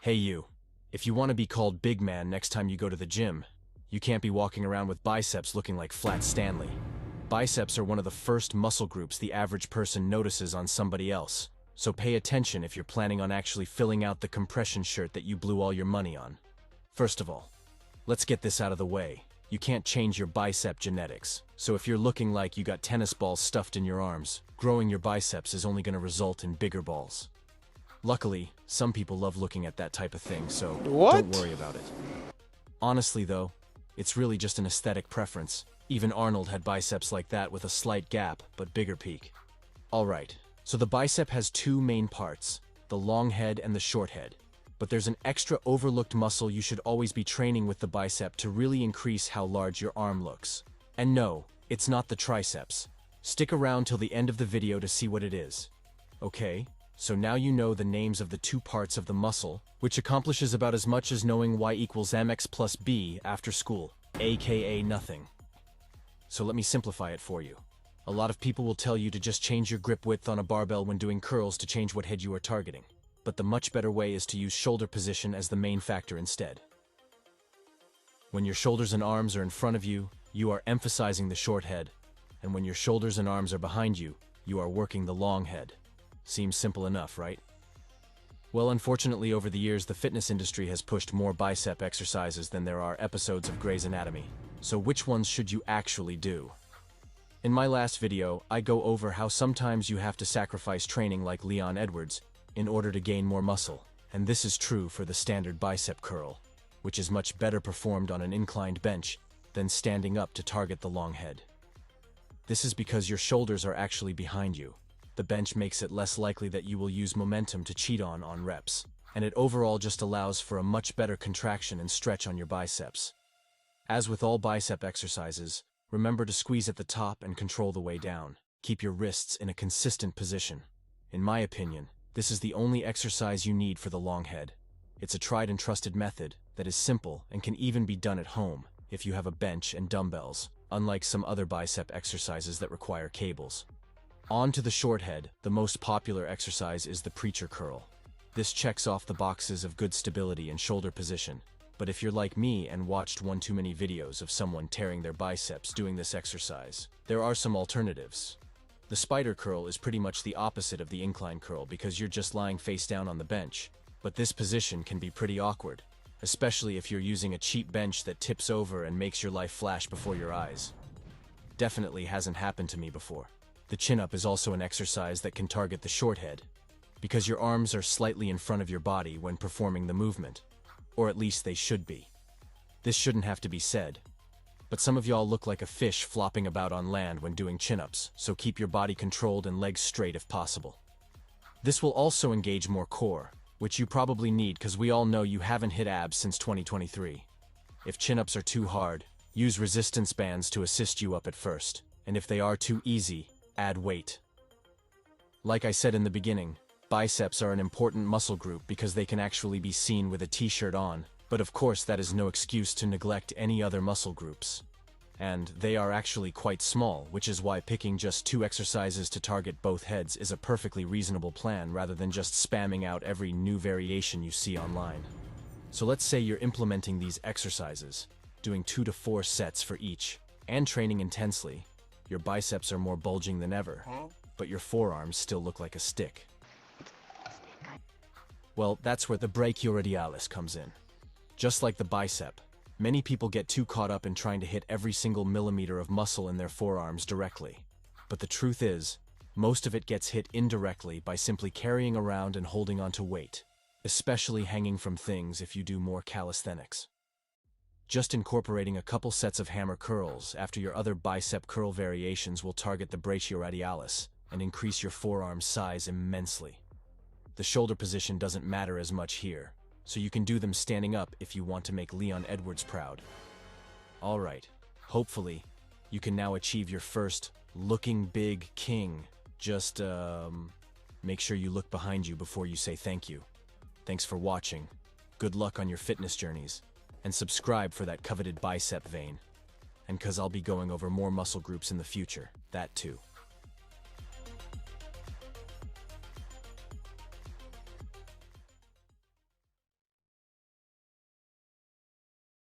Hey you, if you want to be called big man next time you go to the gym, you can't be walking around with biceps looking like flat Stanley. Biceps are one of the first muscle groups the average person notices on somebody else, so pay attention if you're planning on actually filling out the compression shirt that you blew all your money on. First of all, let's get this out of the way. You can't change your bicep genetics, so if you're looking like you got tennis balls stuffed in your arms, growing your biceps is only going to result in bigger balls. Luckily, some people love looking at that type of thing, so don't worry about it. Honestly though, it's really just an aesthetic preference. Even Arnold had biceps like that with a slight gap, but bigger peak. Alright, so the bicep has two main parts, the long head and the short head. But there's an extra overlooked muscle you should always be training with the bicep to really increase how large your arm looks. And no, it's not the triceps. Stick around till the end of the video to see what it is. Okay, so now you know the names of the two parts of the muscle, which accomplishes about as much as knowing y equals mx plus b after school, aka nothing. So let me simplify it for you. A lot of people will tell you to just change your grip width on a barbell when doing curls to change what head you are targeting. But the much better way is to use shoulder position as the main factor instead. When your shoulders and arms are in front of you, you are emphasizing the short head, and when your shoulders and arms are behind you, you are working the long head. Seems simple enough, right? Well, unfortunately, over the years, the fitness industry has pushed more bicep exercises than there are episodes of Grey's Anatomy. So which ones should you actually do? In my last video, I go over how sometimes you have to sacrifice training like Leon Edwards in order to gain more muscle, and this is true for the standard bicep curl, which is much better performed on an inclined bench than standing up to target the long head. This is because your shoulders are actually behind you. The bench makes it less likely that you will use momentum to cheat on reps, and it overall just allows for a much better contraction and stretch on your biceps. As with all bicep exercises, remember to squeeze at the top and control the way down. Keep your wrists in a consistent position. In my opinion, this is the only exercise you need for the long head. It's a tried and trusted method that is simple and can even be done at home if you have a bench and dumbbells, unlike some other bicep exercises that require cables. On to the short head, the most popular exercise is the preacher curl. This checks off the boxes of good stability and shoulder position. But if you're like me and watched one too many videos of someone tearing their biceps doing this exercise, there are some alternatives. The spider curl is pretty much the opposite of the incline curl because you're just lying face down on the bench. But this position can be pretty awkward, especially if you're using a cheap bench that tips over and makes your life flash before your eyes. Definitely hasn't happened to me before. The chin-up is also an exercise that can target the short head, because your arms are slightly in front of your body when performing the movement. Or at least they should be. This shouldn't have to be said, but some of y'all look like a fish flopping about on land when doing chin-ups, so keep your body controlled and legs straight if possible. This will also engage more core, which you probably need because we all know you haven't hit abs since 2023. If chin-ups are too hard, use resistance bands to assist you up at first, and if they are too easy, add weight. Like I said in the beginning, biceps are an important muscle group because they can actually be seen with a t-shirt on, but of course that is no excuse to neglect any other muscle groups. And they are actually quite small, which is why picking just 2 exercises to target both heads is a perfectly reasonable plan rather than just spamming out every new variation you see online. So let's say you're implementing these exercises, doing 2 to 4 sets for each, and training intensely. Your biceps are more bulging than ever, but your forearms still look like a stick. Well, that's where the brachioradialis comes in. Just like the bicep, many people get too caught up in trying to hit every single millimeter of muscle in their forearms directly. But the truth is, most of it gets hit indirectly by simply carrying around and holding onto weight, especially hanging from things if you do more calisthenics. Just incorporating a couple sets of hammer curls after your other bicep curl variations will target the brachioradialis and increase your forearm size immensely. The shoulder position doesn't matter as much here, so you can do them standing up if you want to make Leon Edwards proud. Alright, hopefully, you can now achieve your first looking big king. Just, make sure you look behind you before you say thank you. Thanks for watching, good luck on your fitness journeys, and subscribe for that coveted bicep vein. And 'cause I'll be going over more muscle groups in the future, that too.